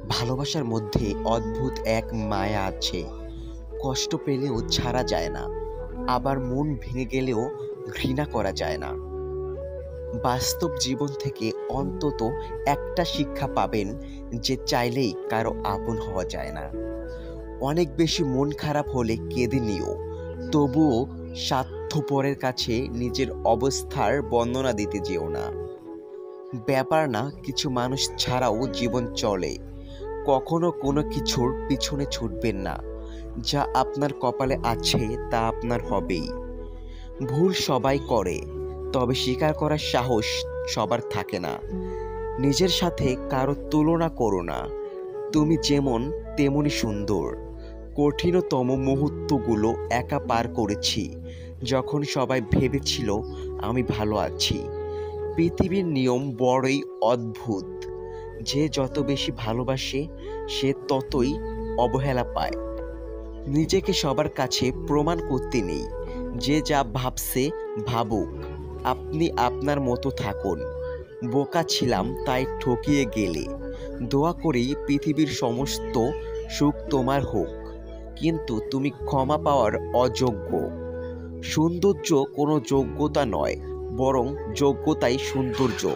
ভালোবাসার মধ্যে অদ্ভুত এক মায়া আছে। কষ্ট পেলেও ছাড়া যায় না, আবার মন ভেঙে গেলেও ঘৃণা করা যায় না। বাস্তব জীবন থেকে অন্তত একটা শিক্ষা পাবেন যে চাইলেই কারো আপন হওয়া যায় না। অনেক বেশি মন খারাপ হলে কেঁদে নিও, তবুও স্বার্থপরের কাছে নিজের অবস্থার বর্ণনা দিতে যেও না। ব্যাপার না, কিছু মানুষ ছাড়াও জীবন চলে। কখনো কোনো কিছুর পিছনে ছুটবেন না। যা আপনার কপালে আছে তা আপনার হবেই। ভুল সবাই করে, তবে স্বীকার করার সাহস সবার থাকে না। নিজের সাথে কারো তুলনা করো না। তুমি যেমন তেমনি সুন্দর। কঠিনতম মুহূর্তগুলো একা পার করেছি, যখন সবাই ভেবেছিল আমি ভালো আছি। পৃথিবীর নিয়ম বড়ই অদ্ভুত। যে যত বেশি ভালোবাসে সে ততই অবহেলা পায়। নিজেকে সবার কাছে প্রমাণ করতে নেই। যে যা ভাবছে ভাবুক, আপনি আপনার মতো থাকুন। বোকা ছিলাম তাই ঠকিয়ে গেলে। দোয়া করি পৃথিবীর সমস্ত সুখ তোমার হোক, কিন্তু তুমি ক্ষমা পাওয়ার অযোগ্য। সৌন্দর্য কোনো যোগ্যতা নয়, বরং যোগ্যতাই সৌন্দর্য।